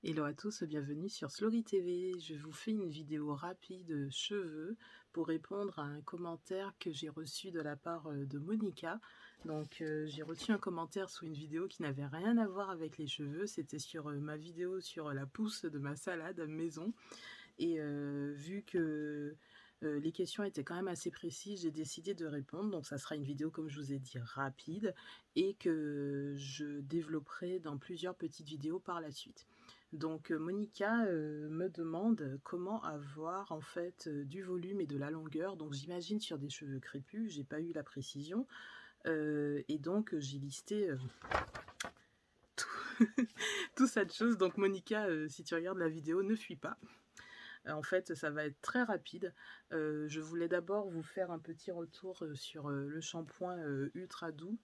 Hello à tous, bienvenue sur Slory TV. Je vous fais une vidéo rapide cheveux pour répondre à un commentaire que j'ai reçu de la part de Monica. Donc j'ai reçu un commentaire sous une vidéo qui n'avait rien à voir avec les cheveux. C'était sur ma vidéo sur la pousse de ma salade maison. Et vu que les questions étaient quand même assez précises, j'ai décidé de répondre. Donc ça sera une vidéo, comme je vous ai dit, rapide et que je développerai dans plusieurs petites vidéos par la suite. Donc Monica me demande comment avoir en fait du volume et de la longueur. Donc j'imagine sur des cheveux crépus, j'ai pas eu la précision. Et donc j'ai listé tout, tout ça de choses. Donc Monica, si tu regardes la vidéo, ne fuis pas. En fait, ça va être très rapide. Je voulais d'abord vous faire un petit retour sur le shampoing ultra doux,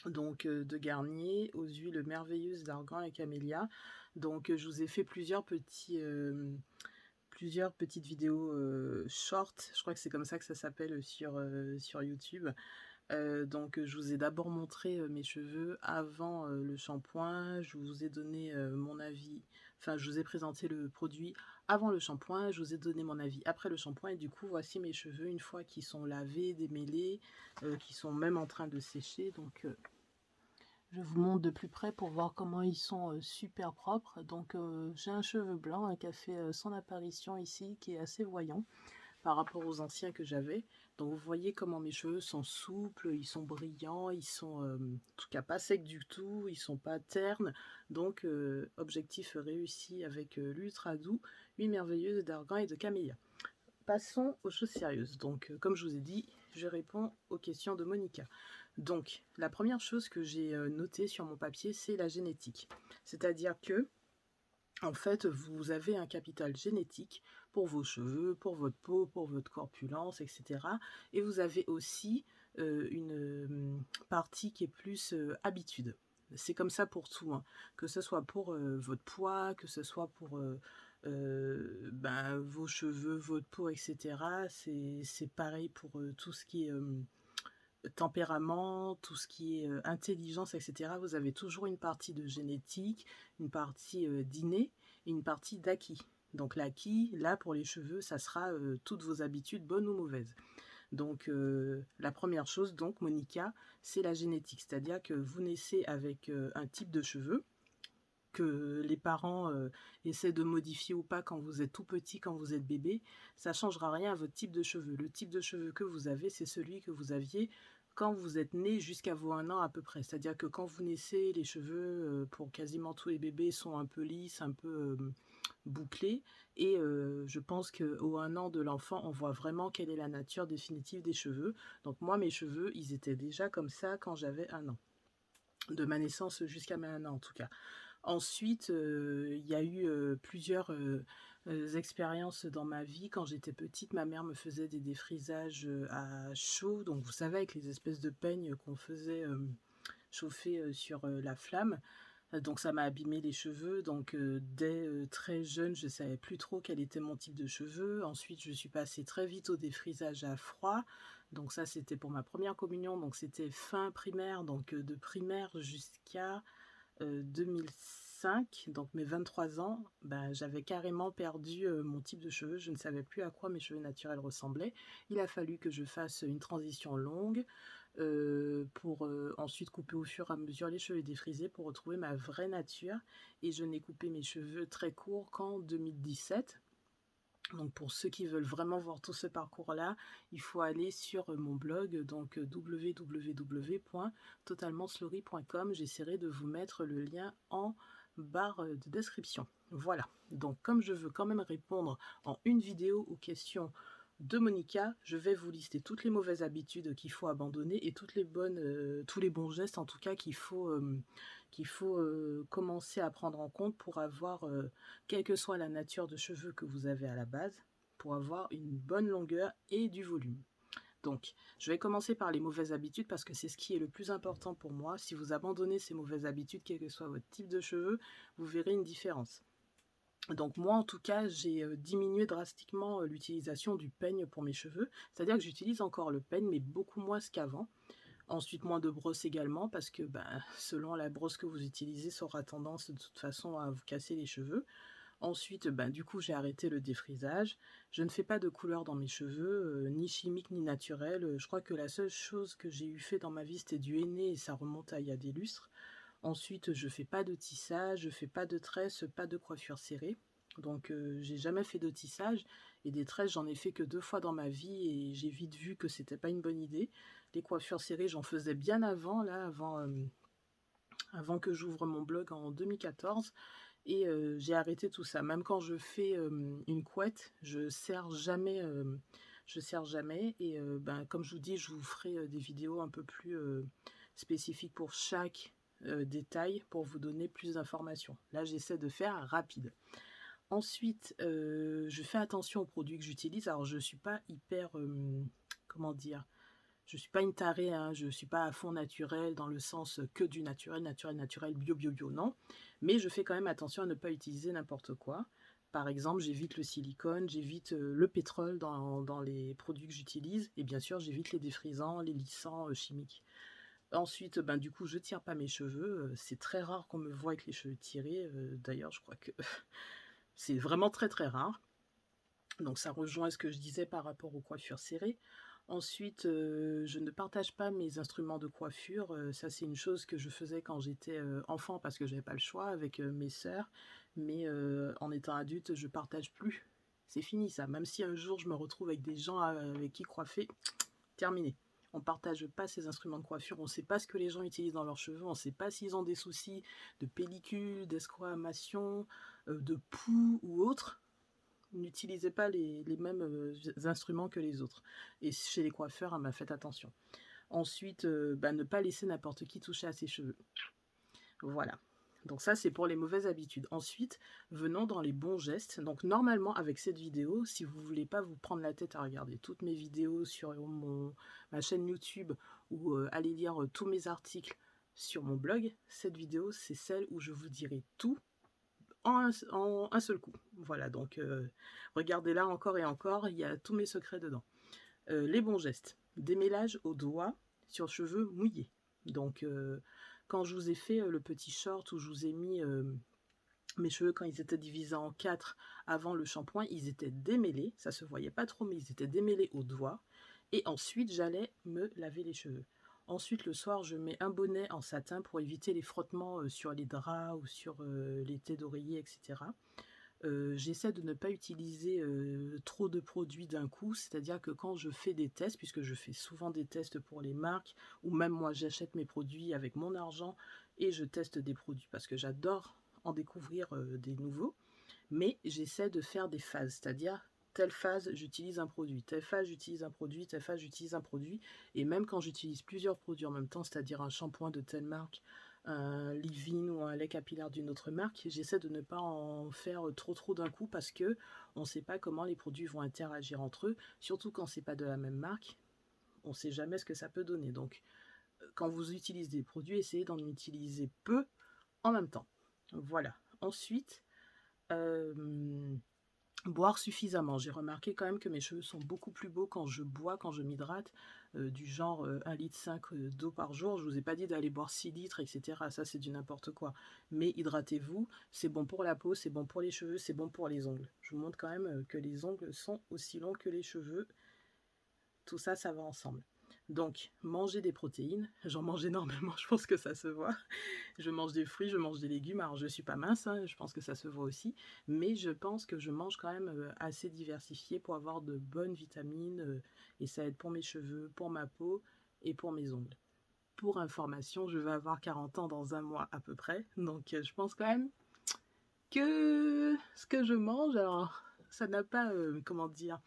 donc de Garnier, aux huiles merveilleuses d'argan et camélia. Donc je vous ai fait plusieurs petites vidéos short, je crois que c'est comme ça que ça s'appelle sur YouTube. Donc je vous ai d'abord montré mes cheveux avant le shampoing, je vous ai donné mon avis, enfin je vous ai présenté le produit avant le shampoing, je vous ai donné mon avis après le shampoing et du coup voici mes cheveux une fois qu'ils sont lavés, démêlés, qui sont même en train de sécher. Donc je vous montre de plus près pour voir comment ils sont super propres. Donc j'ai un cheveu blanc qui a fait son apparition ici, qui est assez voyant par rapport aux anciens que j'avais. Donc vous voyez comment mes cheveux sont souples, ils sont brillants, ils sont en tout cas pas secs du tout, ils sont pas ternes. Donc objectif réussi avec l'ultra doux, huile merveilleuse d'argan et de camélia. Passons aux choses sérieuses. Donc comme je vous ai dit, je réponds aux questions de Monica. Donc la première chose que j'ai notée sur mon papier, c'est la génétique. C'est-à-dire que en fait, vous avez un capital génétique pour vos cheveux, pour votre peau, pour votre corpulence, etc. Et vous avez aussi une partie qui est plus habitude. C'est comme ça pour tout, hein. Que ce soit pour votre poids, que ce soit pour vos cheveux, votre peau, etc. C'est pareil pour tout ce qui est tempérament, tout ce qui est intelligence, etc. Vous avez toujours une partie de génétique, une partie d'inné et une partie d'acquis. Donc l'acquis, là pour les cheveux, ça sera toutes vos habitudes, bonnes ou mauvaises. Donc la première chose, donc Monica, c'est la génétique. C'est-à-dire que vous naissez avec un type de cheveux que les parents essaient de modifier ou pas quand vous êtes tout petit, quand vous êtes bébé, ça ne changera rien à votre type de cheveux. Le type de cheveux que vous avez, c'est celui que vous aviez quand vous êtes né jusqu'à vos 1 an à peu près. C'est-à-dire que quand vous naissez, les cheveux, pour quasiment tous les bébés, sont un peu lisses, un peu bouclés. Et je pense qu'au 1 an de l'enfant, on voit vraiment quelle est la nature définitive des cheveux. Donc moi, mes cheveux, ils étaient déjà comme ça quand j'avais 1 an. De ma naissance jusqu'à mes 1 an en tout cas. Ensuite, il y a eu plusieurs expériences dans ma vie. Quand j'étais petite, ma mère me faisait des défrisages à chaud. Donc vous savez, avec les espèces de peignes qu'on faisait chauffer sur la flamme. Donc ça m'a abîmé les cheveux. Donc dès très jeune, je ne savais plus trop quel était mon type de cheveux. Ensuite, je suis passée très vite au défrisage à froid. Donc ça, c'était pour ma première communion. Donc c'était fin primaire, donc de primaire jusqu'à 2005, donc mes 23 ans, ben, j'avais carrément perdu mon type de cheveux. Je ne savais plus à quoi mes cheveux naturels ressemblaient. Il a fallu que je fasse une transition longue pour ensuite couper au fur et à mesure les cheveux défrisés pour retrouver ma vraie nature. Et je n'ai coupé mes cheveux très courts qu'en 2017. Donc pour ceux qui veulent vraiment voir tout ce parcours-là, il faut aller sur mon blog, donc www.totalement-slory.com. J'essaierai de vous mettre le lien en barre de description. Voilà, donc comme je veux quand même répondre en une vidéo aux questions de Monica, je vais vous lister toutes les mauvaises habitudes qu'il faut abandonner et toutes les bonnes, tous les bons gestes en tout cas qu'il faut commencer à prendre en compte pour avoir, quelle que soit la nature de cheveux que vous avez à la base, pour avoir une bonne longueur et du volume. Donc, je vais commencer par les mauvaises habitudes parce que c'est ce qui est le plus important pour moi. Si vous abandonnez ces mauvaises habitudes, quel que soit votre type de cheveux, vous verrez une différence. Donc moi en tout cas j'ai diminué drastiquement l'utilisation du peigne pour mes cheveux, c'est-à-dire que j'utilise encore le peigne mais beaucoup moins qu'avant. Ensuite, moins de brosse également parce que ben, selon la brosse que vous utilisez, ça aura tendance de toute façon à vous casser les cheveux. Ensuite, ben, du coup, j'ai arrêté le défrisage. Je ne fais pas de couleur dans mes cheveux, ni chimique ni naturel. Je crois que la seule chose que j'ai eu fait dans ma vie, c'était du henné et ça remonte à il y a des lustres. Ensuite, je fais pas de tissage, je fais pas de tresses, pas de coiffure serrée. Donc, j'ai jamais fait de tissage et des tresses, j'en ai fait que 2 fois dans ma vie et j'ai vite vu que c'était pas une bonne idée. Les coiffures serrées, j'en faisais bien avant, là, avant que j'ouvre mon blog en 2014 et j'ai arrêté tout ça. Même quand je fais une couette, je serre jamais et ben, comme je vous dis, je vous ferai des vidéos un peu plus spécifiques pour chaque détail pour vous donner plus d'informations. Là, j'essaie de faire rapide. Ensuite, je fais attention aux produits que j'utilise. Alors, je suis pas hyper, comment dire, je suis pas une tarée, hein, je suis pas à fond naturel dans le sens que du naturel, naturel, naturel, bio, bio, bio, non. Mais je fais quand même attention à ne pas utiliser n'importe quoi. Par exemple, j'évite le silicone, j'évite le pétrole dans les produits que j'utilise, et bien sûr, j'évite les défrisants, les lissants chimiques. Ensuite, ben, du coup, je tire pas mes cheveux. C'est très rare qu'on me voit avec les cheveux tirés. D'ailleurs, je crois que c'est vraiment très très rare. Donc ça rejoint ce que je disais par rapport aux coiffures serrées. Ensuite, je ne partage pas mes instruments de coiffure. Ça, c'est une chose que je faisais quand j'étais enfant parce que j'avais pas le choix avec mes sœurs. Mais en étant adulte, je partage plus. C'est fini ça. Même si un jour je me retrouve avec des gens avec qui coiffer, terminé. On ne partage pas ces instruments de coiffure, on ne sait pas ce que les gens utilisent dans leurs cheveux, on ne sait pas s'ils ont des soucis de pellicule, d'esquamation, de poux ou autre. N'utilisez pas les mêmes instruments que les autres. Et chez les coiffeurs, hein, bah, faites attention. Ensuite, bah, ne pas laisser n'importe qui toucher à ses cheveux. Voilà. Donc ça, c'est pour les mauvaises habitudes. Ensuite, venons dans les bons gestes. Donc normalement, avec cette vidéo, si vous ne voulez pas vous prendre la tête à regarder toutes mes vidéos sur ma chaîne YouTube ou aller lire tous mes articles sur mon blog, cette vidéo, c'est celle où je vous dirai tout en un seul coup. Voilà, donc regardez-la encore et encore, il y a tous mes secrets dedans. Les bons gestes. Démêlage au doigt sur cheveux mouillés. Donc quand je vous ai fait le petit short où je vous ai mis mes cheveux quand ils étaient divisés en 4 avant le shampoing, ils étaient démêlés, ça se voyait pas trop mais ils étaient démêlés au doigt. Et ensuite j'allais me laver les cheveux. Ensuite le soir je mets un bonnet en satin pour éviter les frottements sur les draps ou sur les têtes d'oreiller, etc. J'essaie de ne pas utiliser trop de produits d'un coup, c'est-à-dire que quand je fais des tests, puisque je fais souvent des tests pour les marques, ou même moi j'achète mes produits avec mon argent et je teste des produits parce que j'adore en découvrir des nouveaux, mais j'essaie de faire des phases, c'est-à-dire telle phase j'utilise un produit, telle phase j'utilise un produit, telle phase j'utilise un produit, et même quand j'utilise plusieurs produits en même temps, c'est-à-dire un shampoing de telle marque, un leave-in ou un lait capillaire d'une autre marque, j'essaie de ne pas en faire trop d'un coup parce que on ne sait pas comment les produits vont interagir entre eux, surtout quand c'est pas de la même marque, on ne sait jamais ce que ça peut donner. Donc quand vous utilisez des produits, essayez d'en utiliser peu en même temps. Voilà. Ensuite, boire suffisamment. J'ai remarqué quand même que mes cheveux sont beaucoup plus beaux quand je bois, quand je m'hydrate, du genre 1,5 litre d'eau par jour. Je vous ai pas dit d'aller boire 6 litres, etc. Ça, c'est du n'importe quoi. Mais hydratez-vous, c'est bon pour la peau, c'est bon pour les cheveux, c'est bon pour les ongles. Je vous montre quand même que les ongles sont aussi longs que les cheveux. Tout ça, ça va ensemble. Donc, manger des protéines. J'en mange énormément, je pense que ça se voit. Je mange des fruits, je mange des légumes. Alors, je suis pas mince, hein, je pense que ça se voit aussi. Mais je pense que je mange quand même assez diversifié pour avoir de bonnes vitamines. Et ça aide pour mes cheveux, pour ma peau et pour mes ongles. Pour information, je vais avoir 40 ans dans un mois à peu près. Donc, je pense quand même que ce que je mange, alors, ça n'a pas, comment dire,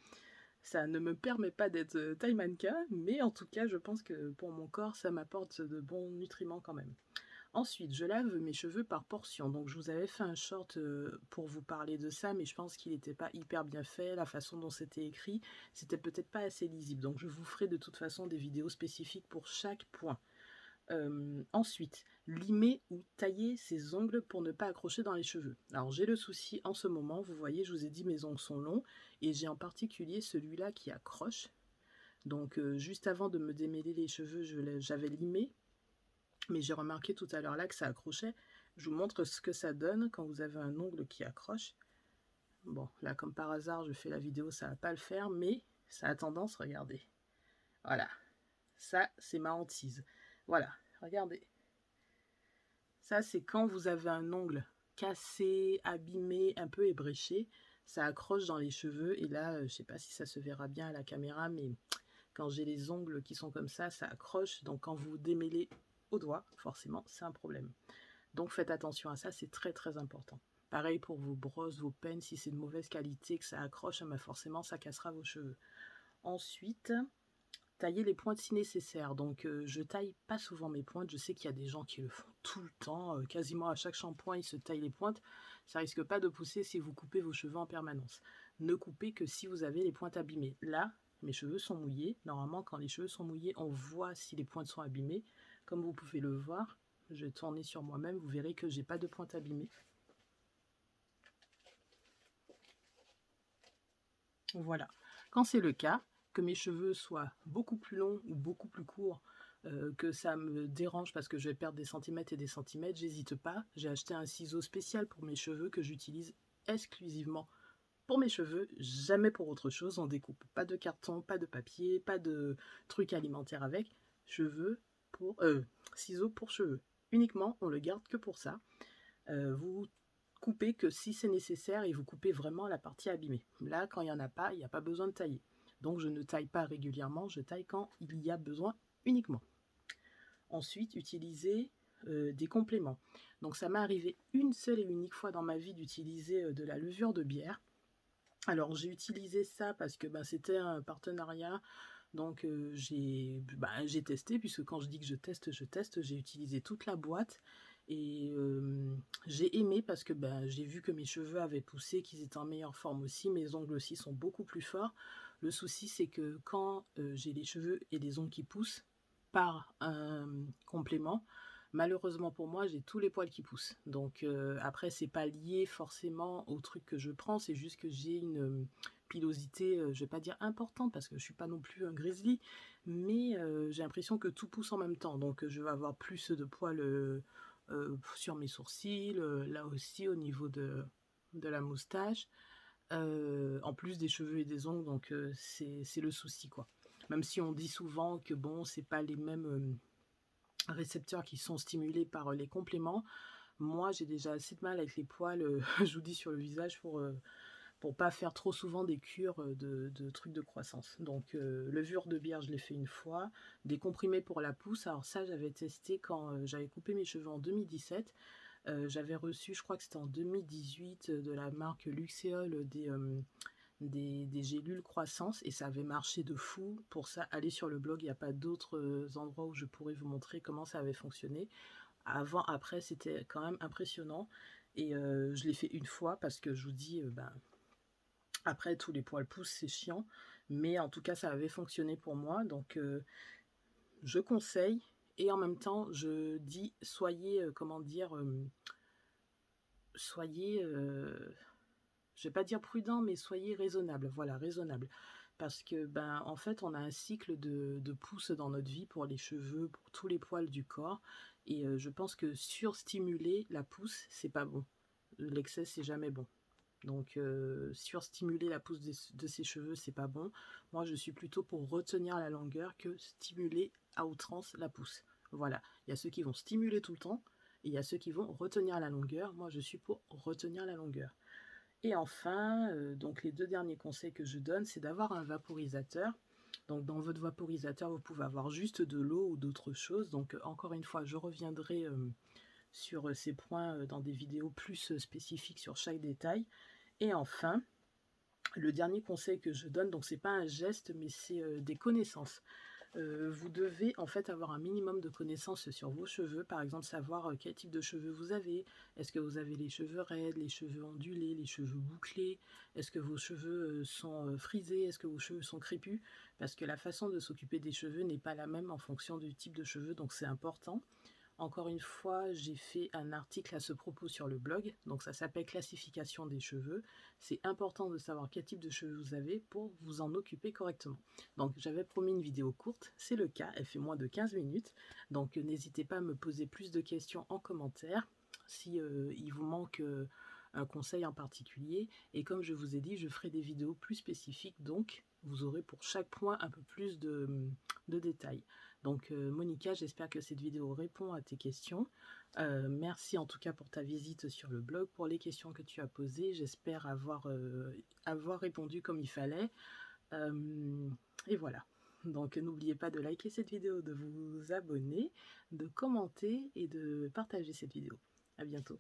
ça ne me permet pas d'être taille mannequin, mais en tout cas, je pense que pour mon corps, ça m'apporte de bons nutriments quand même. Ensuite, je lave mes cheveux par portion. Donc, je vous avais fait un short pour vous parler de ça, mais je pense qu'il n'était pas hyper bien fait. La façon dont c'était écrit, c'était peut-être pas assez lisible. Donc, je vous ferai de toute façon des vidéos spécifiques pour chaque point. Ensuite, limer ou tailler ses ongles pour ne pas accrocher dans les cheveux. Alors j'ai le souci en ce moment, vous voyez, je vous ai dit mes ongles sont longs et j'ai en particulier celui-là qui accroche. Donc juste avant de me démêler les cheveux, j'avais limé, mais j'ai remarqué tout à l'heure là que ça accrochait. Je vous montre ce que ça donne quand vous avez un ongle qui accroche. Bon, là comme par hasard, je fais la vidéo, ça va pas le faire, mais ça a tendance, regardez. Voilà, ça c'est ma hantise. Voilà, regardez. Ça c'est quand vous avez un ongle cassé, abîmé, un peu ébréché, ça accroche dans les cheveux, et là, je sais pas si ça se verra bien à la caméra, mais quand j'ai les ongles qui sont comme ça accroche, donc quand vous démêlez au doigt, forcément, c'est un problème. Donc faites attention à ça, c'est très très important. Pareil pour vos brosses, vos peines, si c'est de mauvaise qualité, que ça accroche, ben forcément ça cassera vos cheveux. Ensuite, tailler les pointes si nécessaire. Donc je taille pas souvent mes pointes, je sais qu'il y a des gens qui le font tout le temps, quasiment à chaque shampoing ils se taillent les pointes. Ça risque pas de pousser si vous coupez vos cheveux en permanence. Ne coupez que si vous avez les pointes abîmées. Là, mes cheveux sont mouillés. Normalement, quand les cheveux sont mouillés, on voit si les pointes sont abîmées. Comme vous pouvez le voir, je vais tourner sur moi-même, vous verrez que j'ai pas de pointes abîmées. Voilà. Quand c'est le cas, que mes cheveux soient beaucoup plus longs ou beaucoup plus courts, que ça me dérange parce que je vais perdre des centimètres et des centimètres, j'hésite pas. J'ai acheté un ciseau spécial pour mes cheveux que j'utilise exclusivement pour mes cheveux, jamais pour autre chose. On découpe pas de carton, pas de papier, pas de trucs alimentaires avec. Cheveux pour ciseaux pour cheveux. Uniquement, on le garde que pour ça. Vous coupez que si c'est nécessaire et vous coupez vraiment la partie abîmée. Là, quand il n'y en a pas, il n'y a pas besoin de tailler. Donc je ne taille pas régulièrement, je taille quand il y a besoin uniquement. Ensuite, utiliser des compléments. Donc ça m'est arrivé une seule et unique fois dans ma vie d'utiliser de la levure de bière. Alors j'ai utilisé ça parce que c'était un partenariat, donc j'ai testé, puisque quand je dis que je teste, j'ai utilisé toute la boîte, et j'ai aimé parce que j'ai vu que mes cheveux avaient poussé, qu'ils étaient en meilleure forme aussi, mes ongles aussi sont beaucoup plus forts. Le souci c'est que quand j'ai les cheveux et les ongles qui poussent par un complément, malheureusement pour moi, j'ai tous les poils qui poussent. Donc après, c'est pas lié forcément au truc que je prends, c'est juste que j'ai une pilosité, je vais pas dire importante parce que je suis pas non plus un grizzly, mais j'ai l'impression que tout pousse en même temps. Donc je vais avoir plus de poils sur mes sourcils, là aussi au niveau de la moustache, en plus des cheveux et des ongles, donc c'est le souci quoi. Même si on dit souvent que bon, c'est pas les mêmes récepteurs qui sont stimulés par les compléments. Moi, j'ai déjà assez de mal avec les poils, je vous dis, sur le visage pour pas faire trop souvent des cures de trucs de croissance. Donc, levure de bière, je l'ai fait une fois. Des comprimés pour la pousse, alors ça, j'avais testé quand j'avais coupé mes cheveux en 2017. J'avais reçu, je crois que c'était en 2018, de la marque Luxéol, des gélules croissance, et ça avait marché de fou. Pour ça, allez sur le blog, il n'y a pas d'autres endroits où je pourrais vous montrer comment ça avait fonctionné. Avant, après, c'était quand même impressionnant, et je l'ai fait une fois parce que je vous dis, après tous les poils poussent, c'est chiant, mais en tout cas ça avait fonctionné pour moi, donc je conseille. Et en même temps, je dis, soyez, comment dire, soyez je vais pas dire prudent, mais soyez raisonnable. Voilà, raisonnable. Parce que, en fait, on a un cycle de pousse dans notre vie pour les cheveux, pour tous les poils du corps. Et je pense que surstimuler la pousse, c'est pas bon. L'excès, c'est jamais bon. Donc, surstimuler la pousse de ses cheveux, c'est pas bon. Moi, je suis plutôt pour retenir la longueur que stimuler à outrance la pousse. Voilà. Il y a ceux qui vont stimuler tout le temps, et il y a ceux qui vont retenir la longueur. Moi, je suis pour retenir la longueur. Et enfin, donc les deux derniers conseils que je donne, c'est d'avoir un vaporisateur. Donc dans votre vaporisateur, vous pouvez avoir juste de l'eau ou d'autres choses. Donc encore une fois, je reviendrai sur ces points dans des vidéos plus spécifiques sur chaque détail. Et enfin, le dernier conseil que je donne, donc c'est pas un geste, mais c'est des connaissances. Vous devez en fait avoir un minimum de connaissances sur vos cheveux, par exemple savoir quel type de cheveux vous avez. Est-ce que vous avez les cheveux raides, les cheveux ondulés, les cheveux bouclés? Est-ce que vos cheveux sont frisés? Est-ce que vos cheveux sont crépus? Parce que la façon de s'occuper des cheveux n'est pas la même en fonction du type de cheveux, donc c'est important. Encore une fois, j'ai fait un article à ce propos sur le blog, donc ça s'appelle classification des cheveux. C'est important de savoir quel type de cheveux vous avez pour vous en occuper correctement. Donc j'avais promis une vidéo courte, c'est le cas, elle fait moins de 15 minutes, donc n'hésitez pas à me poser plus de questions en commentaire si il vous manque un conseil en particulier. Et comme je vous ai dit, je ferai des vidéos plus spécifiques, donc vous aurez pour chaque point un peu plus de détails. Donc Monica, j'espère que cette vidéo répond à tes questions. Merci en tout cas pour ta visite sur le blog, pour les questions que tu as posées. J'espère avoir répondu comme il fallait. Et voilà. Donc n'oubliez pas de liker cette vidéo, de vous abonner, de commenter et de partager cette vidéo. À bientôt.